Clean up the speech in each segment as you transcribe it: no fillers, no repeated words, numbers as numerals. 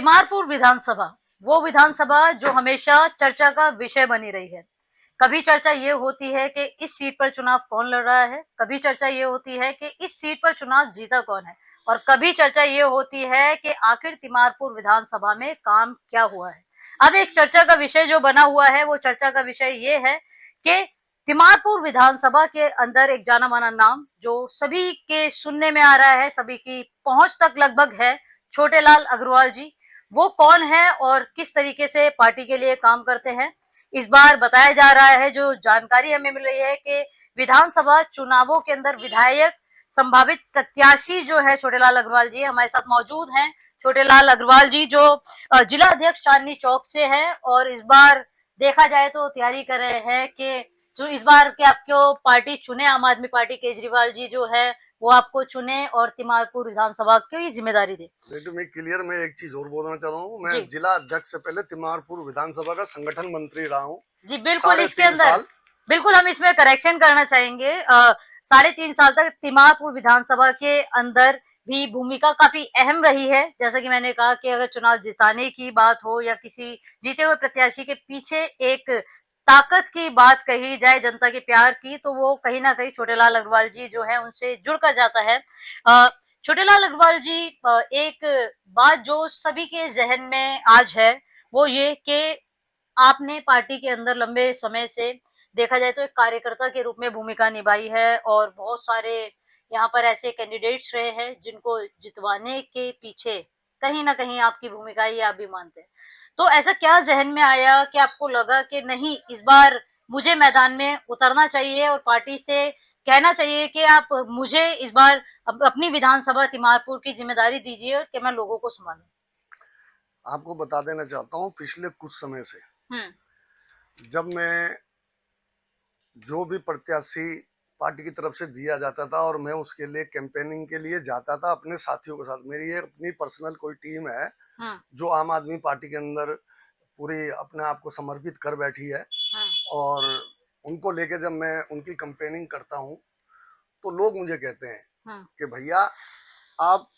तिमारपुर विधानसभा, वो विधानसभा जो हमेशा चर्चा का विषय बनी रही है। कभी चर्चा ये होती है कि इस सीट पर चुनाव कौन लड़ रहा है, कभी चर्चा ये होती है कि इस सीट पर चुनाव जीता कौन है, और कभी चर्चा ये होती है कि आखिर तिमारपुर विधानसभा में काम क्या हुआ है। अब एक चर्चा का विषय जो बना हुआ है, वो चर्चा का विषय ये है कि तिमारपुर विधानसभा के अंदर एक जाना माना नाम जो सभी के सुनने में आ रहा है, सभी की पहुंच तक लगभग है, छोटेलाल अग्रवाल जी। वो कौन है और किस तरीके से पार्टी के लिए काम करते हैं, इस बार बताया जा रहा है। जो जानकारी हमें मिल रही है कि विधानसभा चुनावों के अंदर विधायक संभावित प्रत्याशी जो है छोटेलाल अग्रवाल जी हमारे साथ मौजूद हैं। छोटेलाल अग्रवाल जी जो जिला अध्यक्ष चांदनी चौक से हैं, और इस बार देखा जाए तो तैयारी कर रहे हैं कि जो इस बार के आपको पार्टी चुने, आम आदमी पार्टी, केजरीवाल जी जो है वो आपको चुने और तिमारपुर विधानसभा की जिम्मेदारी दे। तो मैं एक चीज और बोलना चाह रहा हूँ। मैं जी जिला अध्यक्ष से पहले तिमारपुर विधानसभा का संगठन मंत्री रहा हूँ। जी, बिल्कुल। इसके अंदर बिल्कुल हम इसमें करेक्शन करना चाहेंगे। 3.5 साल तक तिमारपुर विधानसभा के अंदर भी भूमिका काफी अहम रही है। जैसा कि मैंने कहा कि अगर चुनाव जिताने की बात हो या किसी जीते हुए प्रत्याशी के पीछे एक ताकत की बात कही जाए, जनता के प्यार की, तो वो कहीं ना कहीं छोटेलाल अग्रवाल जी जो है उनसे जुड़कर जाता है। छोटेलाल अग्रवाल जी, एक बात जो सभी के जहन में आज है वो ये कि आपने पार्टी के अंदर लंबे समय से देखा जाए तो एक कार्यकर्ता के रूप में भूमिका निभाई है, और बहुत सारे यहाँ पर ऐसे कैंडिडेट्स रहे हैं जिनको जितवाने के पीछे कहीं ना कहीं आपकी भूमिका ही आप भी मानते हैं। तो ऐसा क्या जहन में आया कि आपको लगा कि नहीं, इस बार मुझे मैदान में उतरना चाहिए और पार्टी से कहना चाहिए कि आप मुझे इस बार अपनी विधानसभा तिमारपुर की जिम्मेदारी दीजिए और कि मैं लोगों को संभालूं। आपको बता देना चाहता हूँ, पिछले कुछ समय से जब मैं जो भी प्रत्याशी पार्टी की तरफ से दिया जाता था और मैं उसके लिए कैंपेनिंग के लिए जाता था अपने साथियों के साथ। मेरी एक अपनी पर्सनल कोई टीम है जो आम आदमी पार्टी के अंदर पूरी अपने आप को समर्पित कर बैठी है, और उनको लेके जब मैं उनकी कैंपेनिंग करता हूँ तो लोग मुझे कहते हैं कि भैया आप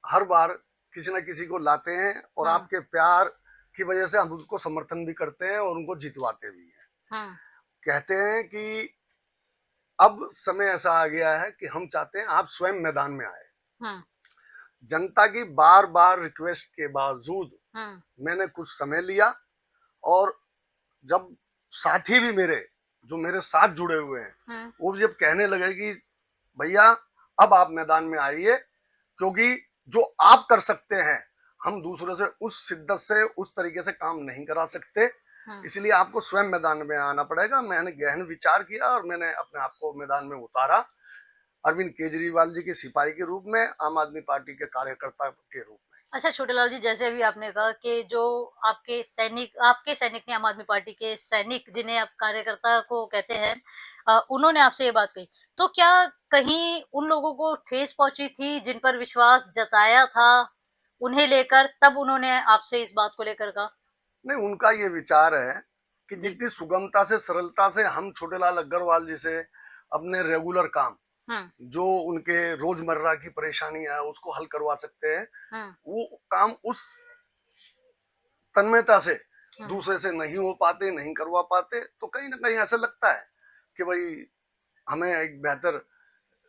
हर बार किसी न किसी को लाते हैं और आपके प्यार की वजह से हम उनको समर्थन भी करते हैं और उनको जितवाते भी हैं। कहते हैं कि अब समय ऐसा आ गया है कि हम चाहते हैं आप स्वयं मैदान में आए। जनता की बार बार रिक्वेस्ट के बावजूद मैंने कुछ समय लिया, और जब साथी भी मेरे जो मेरे साथ जुड़े हुए हैं वो जब कहने लगे कि भैया अब आप मैदान में आइए, क्योंकि जो आप कर सकते हैं हम दूसरों से उस शिद्दत से उस तरीके से काम नहीं करा सकते, इसलिए आपको स्वयं मैदान में आना पड़ेगा। मैंने गहन विचार किया और मैंने अपने आप को मैदान में उतारा, अरविंद केजरीवाल जी के सिपाही के रूप में, आम आदमी पार्टी के कार्यकर्ता के रूप में। अच्छा छोटेलाल जी, जैसे अभी आपने कहा कि जो आपके सैनिक ने, आम आदमी पार्टी के सैनिक जिन्हें आप कार्यकर्ता को कहते हैं, उन्होंने आपसे ये बात कही, तो क्या कहीं उन लोगों को ठेस पहुंची थी जिन पर विश्वास जताया था उन्हें लेकर, तब उन्होंने आपसे इस बात को लेकर कहा? नहीं, उनका ये विचार है कि जितनी सुगमता से, सरलता से हम छोटेलाल अग्रवाल जी से अपने रेगुलर काम, जो उनके रोजमर्रा की परेशानी है उसको हल करवा सकते हैं, वो काम उस तन्मयता से दूसरे से नहीं हो पाते, नहीं करवा पाते। तो कहीं ना कहीं ऐसा लगता है कि भाई हमें एक बेहतर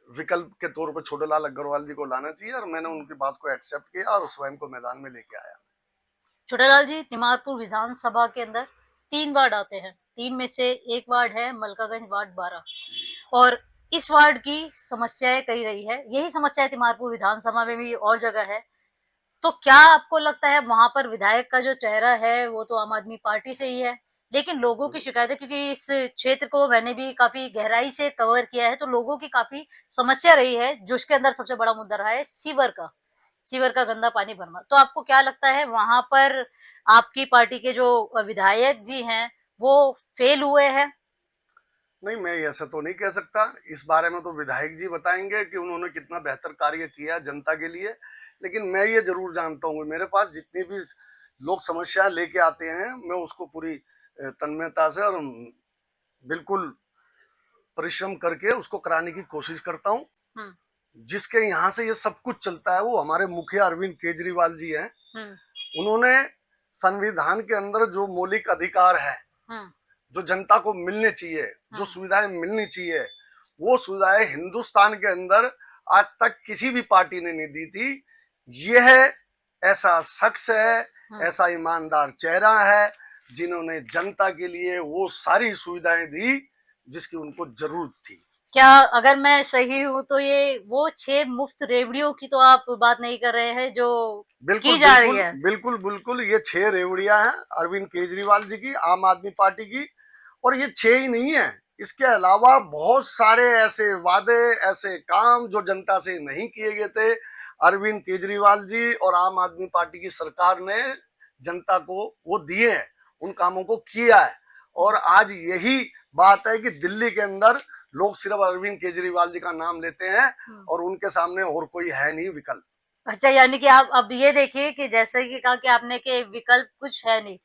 विकल्प के तौर पर छोटेलाल अग्रवाल जी को लाना चाहिए, और मैंने उनकी बात को एक्सेप्ट किया और स्वयं को मैदान में लेके आया। छोटेलाल जी, तिमारपुर विधानसभा के अंदर 3 वार्ड आते हैं। 3 में से एक वार्ड है मलकागंज वार्ड 12, और इस वार्ड की समस्याएं कही रही है। यही समस्या तिमारपुर विधानसभा में भी और जगह है। तो क्या आपको लगता है वहां पर विधायक का जो चेहरा है वो तो आम आदमी पार्टी से ही है, लेकिन लोगों की शिकायत है, क्योंकि इस क्षेत्र को मैंने भी काफी गहराई से कवर किया है, तो लोगों की काफी समस्या रही है, जिसके अंदर सबसे बड़ा मुद्दा रहा है सीवर का गंदा पानी भरना। तो आपको क्या लगता है वहां पर आपकी पार्टी के जो विधायक जी हैं वो फेल हुए हैं? नहीं, मैं ऐसा तो नहीं कह सकता। इस बारे में तो विधायक जी बताएंगे कि उन्होंने कितना बेहतर कार्य किया जनता के लिए। लेकिन मैं ये जरूर जानता हूँ, मेरे पास जितनी भी लोग समस्याएं लेके आते हैं मैं उसको पूरी तन्मयता से और बिल्कुल परिश्रम करके उसको कराने की कोशिश करता हूँ। जिसके यहाँ से ये सब कुछ चलता है वो हमारे मुखिया अरविंद केजरीवाल जी हैं, उन्होंने संविधान के अंदर जो मौलिक अधिकार है, जो जनता को मिलने चाहिए, जो सुविधाएं मिलनी चाहिए, वो सुविधाएं हिंदुस्तान के अंदर आज तक किसी भी पार्टी ने नहीं दी थी। यह ऐसा शख्स है, ऐसा ईमानदार चेहरा है जिन्होंने जनता के लिए वो सारी सुविधाएं दी जिसकी उनको जरूरत थी। क्या अगर मैं सही हूँ तो ये वो 6 मुफ्त रेवड़ियों की तो आप बात नहीं कर रहे हैं जो बिल्कुल की जा रही है? बिल्कुल बिल्कुल, ये 6 रेवड़ियां हैं अरविंद केजरीवाल जी की, आम आदमी पार्टी की। और ये 6 ही नहीं है, इसके अलावा बहुत सारे ऐसे वादे, ऐसे काम जो जनता से नहीं किए गए थे, अरविंद केजरीवाल जी और आम आदमी पार्टी की सरकार ने जनता को वो दिए हैं, उन कामों को किया है। और आज यही बात है कि दिल्ली के अंदर लोग सिर्फ अरविंद केजरीवाल जी का नाम लेते हैं और उनके सामने और कोई है नहीं विकल्प। अच्छा, यानी कि आप अब ये देखिए कि जैसे कि कहा कि आपने कि विकल्प कुछ है नहीं,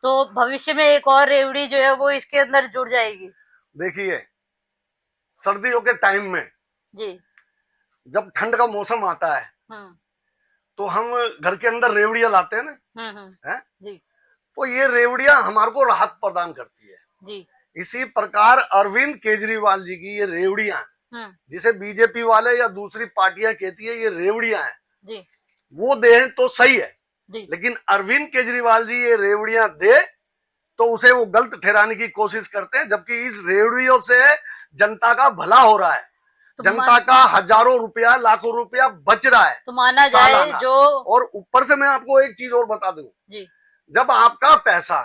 तो भविष्य में एक और रेवड़ी जो है वो इसके अंदर जुड़ जाएगी। देखिए, सर्दियों के टाइम में जी, जब ठंड का मौसम आता है तो हम घर के अंदर रेवड़ियां लाते हैं ना, है? जी, तो ये रेवड़ियां हमारे को राहत प्रदान करती है। जी, इसी प्रकार अरविंद केजरीवाल जी की ये रेवड़ियां, जिसे बीजेपी वाले या दूसरी पार्टियां कहती है ये रेवड़ियां हैं, जी, वो दे तो सही है, जी, लेकिन अरविंद केजरीवाल जी ये रेवड़ियां दे तो उसे वो गलत ठहराने की कोशिश करते हैं, जबकि इस रेवड़ियों से जनता का भला हो रहा है, तो जनता का हजारों रुपया, लाखों रुपया बच रहा है, तो माना जाए जो। और ऊपर से मैं आपको एक चीज और बता दूं, जी, जब आपका पैसा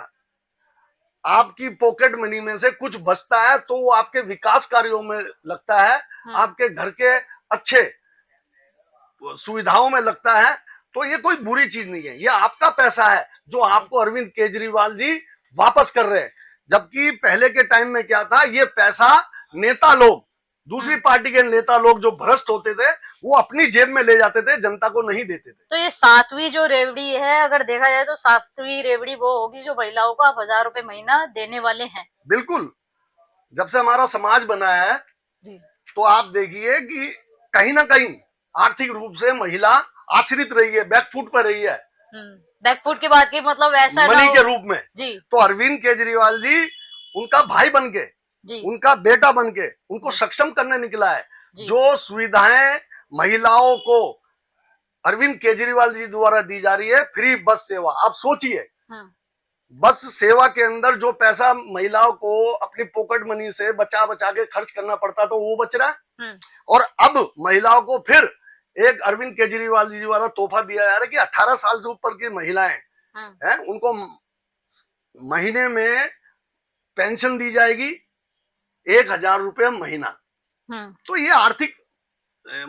आपकी पॉकेट मनी में से कुछ बचता है तो वो आपके विकास कार्यों में लगता है, आपके घर के अच्छे सुविधाओं में लगता है, तो ये कोई बुरी चीज नहीं है। ये आपका पैसा है जो आपको अरविंद केजरीवाल जी वापस कर रहे हैं। जबकि पहले के टाइम में क्या था, ये पैसा नेता लोग, दूसरी पार्टी के नेता लोग जो भ्रष्ट होते थे वो अपनी जेब में ले जाते थे, जनता को नहीं देते थे। तो ये 7वीं जो रेवड़ी है, अगर देखा जाए तो 7वीं रेवड़ी वो होगी जो महिलाओं को आप 1000 रुपए महीना देने वाले हैं। बिल्कुल, जब से हमारा समाज बना है तो आप देखिए कि कहीं ना कहीं आर्थिक रूप से महिला आश्रित रही है, बैकफुट पर रही है। बैकफुट की बात की मतलब ऐसा मनी के रूप में जी। तो अरविंद केजरीवाल जी उनका भाई बन के, उनका बेटा बन के उनको सक्षम करने निकला है। जो सुविधाएं महिलाओं को अरविंद केजरीवाल जी द्वारा दी जा रही है, फ्री बस सेवा, आप सोचिए, बस सेवा के अंदर जो पैसा महिलाओं को अपनी पॉकेट मनी से बचा बचा के खर्च करना पड़ता तो वो बच रहा है, और अब महिलाओं को फिर एक अरविंद केजरीवाल जी द्वारा तोहफा दिया जा रहा है कि 18 साल से ऊपर की महिलाएं हैं, उनको महीने में पेंशन दी जाएगी 1000 रुपये महीना। तो ये आर्थिक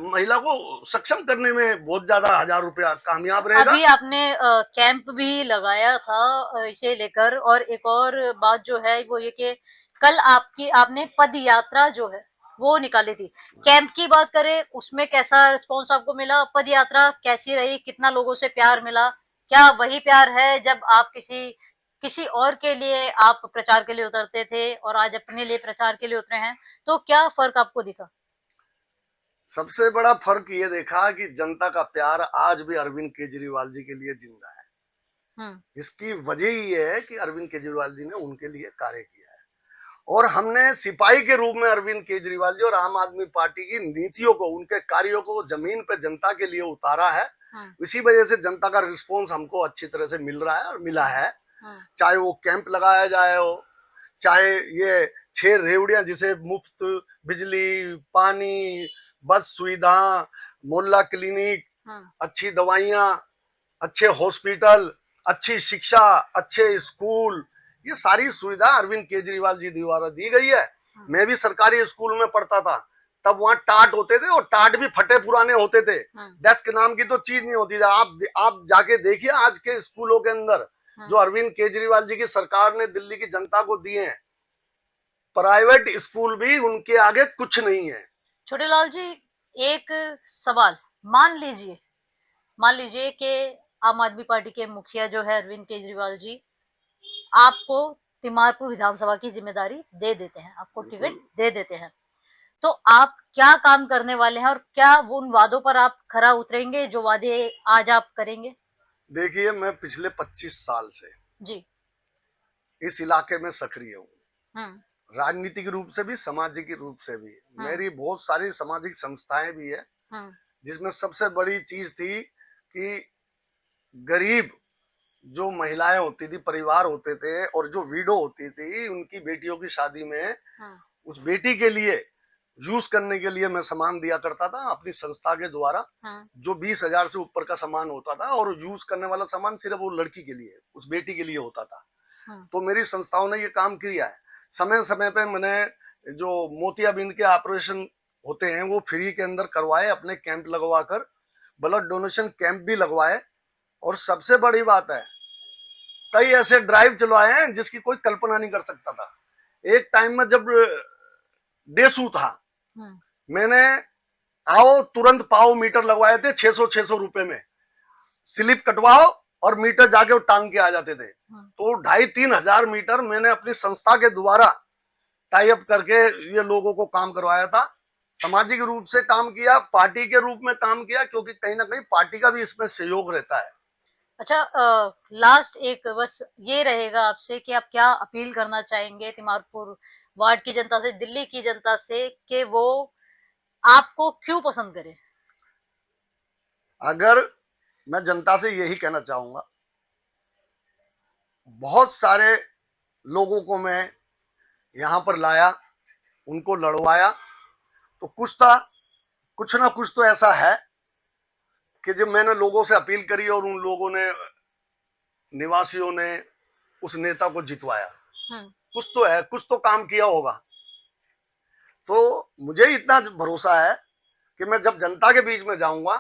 महिला को सक्षम करने में बहुत ज्यादा 1000 रुपया कामयाब रहेगा। अभी आपने कैंप भी लगाया था इसे लेकर, और एक और बात जो है वो ये कि कल आपने पद यात्रा जो है वो निकाली थी। कैंप की बात करें, उसमें कैसा रिस्पॉन्स आपको मिला? पद यात्रा कैसी रही? कितना लोगों से प्यार मिला? क्या वही प्यार है जब आप किसी और के लिए आप प्रचार के लिए उतरते थे और आज अपने लिए प्रचार के लिए उतरे हैं, तो क्या फर्क आपको दिखा? सबसे बड़ा फर्क ये देखा कि जनता का प्यार आज भी अरविंद केजरीवाल जी के लिए जिंदा है। इसकी वजह ये है कि अरविंद केजरीवाल जी ने उनके लिए कार्य किया है, और हमने सिपाही के रूप में अरविंद केजरीवाल जी और आम आदमी पार्टी की नीतियों को, उनके कार्यों को जमीन पे जनता के लिए उतारा है। इसी वजह से जनता का रिस्पॉन्स हमको अच्छी तरह से मिल रहा है और मिला है। चाहे वो कैंप लगाया जाए हो, चाहे ये 6 रेवड़ियां जिसे मुफ्त बिजली, पानी, बस सुविधा, मोहल्ला क्लिनिक, अच्छी दवाइयां, अच्छे हॉस्पिटल, अच्छी शिक्षा, अच्छे स्कूल, ये सारी सुविधा अरविंद केजरीवाल जी द्वारा दी गई है। मैं भी सरकारी स्कूल में पढ़ता था, तब वहां टाट होते थे और टाट भी फटे पुराने होते थे, डेस्क नाम की तो चीज नहीं होती थी। आप जाके देखिए आज के स्कूलों के अंदर जो अरविंद केजरीवाल जी की सरकार ने दिल्ली की जनता को दिए हैं, प्राइवेट स्कूल भी उनके आगे कुछ नहीं है। छोटेलाल जी, एक सवाल, मान लीजिए कि आम आदमी पार्टी के मुखिया जो है अरविंद केजरीवाल जी आपको तिमारपुर विधानसभा की जिम्मेदारी दे देते हैं, आपको टिकट दे देते हैं, तो आप क्या काम करने वाले हैं और क्या वो उन वादों पर आप खरा उतरेंगे जो वादे आज आप करेंगे? देखिए, मैं पिछले 25 साल से जी। इस इलाके में सक्रिय हूँ, हम्म। राजनीतिक रूप से भी, सामाजिक रूप से भी। मेरी बहुत सारी सामाजिक संस्थाएं भी है, जिसमें सबसे बड़ी चीज थी कि गरीब जो महिलाएं होती थी, परिवार होते थे, और जो विडो होती थी, उनकी बेटियों की शादी में उस बेटी के लिए यूज करने के लिए मैं सामान दिया करता था अपनी संस्था के द्वारा। जो 20,000 से ऊपर का सामान होता था, और यूज करने वाला सामान सिर्फ वो लड़की के लिए, उस बेटी के लिए होता था। तो मेरी संस्थाओं ने ये काम किया है। समय समय पे मैंने जो मोतियाबिंद के ऑपरेशन होते हैं वो फ्री के अंदर करवाए, अपने कैंप लगवा कर, ब्लड डोनेशन कैंप भी लगवाए। और सबसे बड़ी बात है, कई ऐसे ड्राइव चलवाए हैं जिसकी कोई कल्पना नहीं कर सकता था। एक टाइम में जब डेसू था, मैंने आओ तुरंत पाओ मीटर लगवाए थे 600 रुपए में। स्लिप कटवाओ और मीटर जाके वो टांग के आ जाते थे। तो 2,500-3,000 मीटर मैंने अपनी संस्था के द्वारा टाई अप करके ये लोगों को काम करवाया था। सामाजिक रूप से काम किया, पार्टी के रूप में काम किया, क्योंकि कहीं ना कहीं पार्टी का भी इसमें सहयोग रहता है। अच्छा, लास्ट एक बस ये रहेगा आपसे कि आप क्या अपील करना चाहेंगे तिमारपुर वार्ड की जनता से, दिल्ली की जनता से, कि वो आपको क्यों पसंद करे? अगर मैं जनता से यही कहना चाहूंगा, बहुत सारे लोगों को मैं यहां पर लाया, उनको लड़वाया, तो कुछ ना कुछ तो ऐसा है कि जब मैंने लोगों से अपील करी और उन लोगों ने, निवासियों ने उस नेता को जितवाया, कुछ तो है, कुछ तो काम किया होगा। तो मुझे इतना भरोसा है कि मैं जब जनता के बीच में जाऊंगा,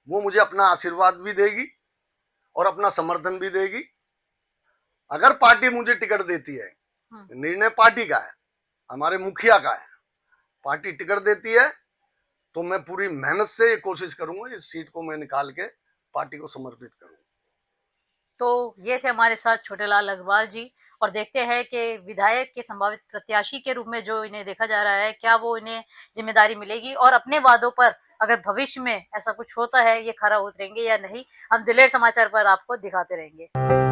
वो मुझे अपना आशीर्वाद भी देगी और अपना समर्थन भी देगी। अगर पार्टी मुझे टिकट देती है, निर्णय पार्टी का है, हमारे मुखिया का है, पार्टी टिकट देती है, तो मैं पूरी मेहनत से कोशिश करूंगा इस सीट को मैं निकाल के पार्टी को समर्पित करूं। तो ये थे हमारे साथ छोटेलाल अग्रवाल जी, और देखते हैं कि विधायक के संभावित प्रत्याशी के रूप में जो इन्हें देखा जा रहा है, क्या वो इन्हें जिम्मेदारी मिलेगी, और अपने वादों पर अगर भविष्य में ऐसा कुछ होता है ये खरा उतरेंगे या नहीं, हम दिलेर समाचार पर आपको दिखाते रहेंगे।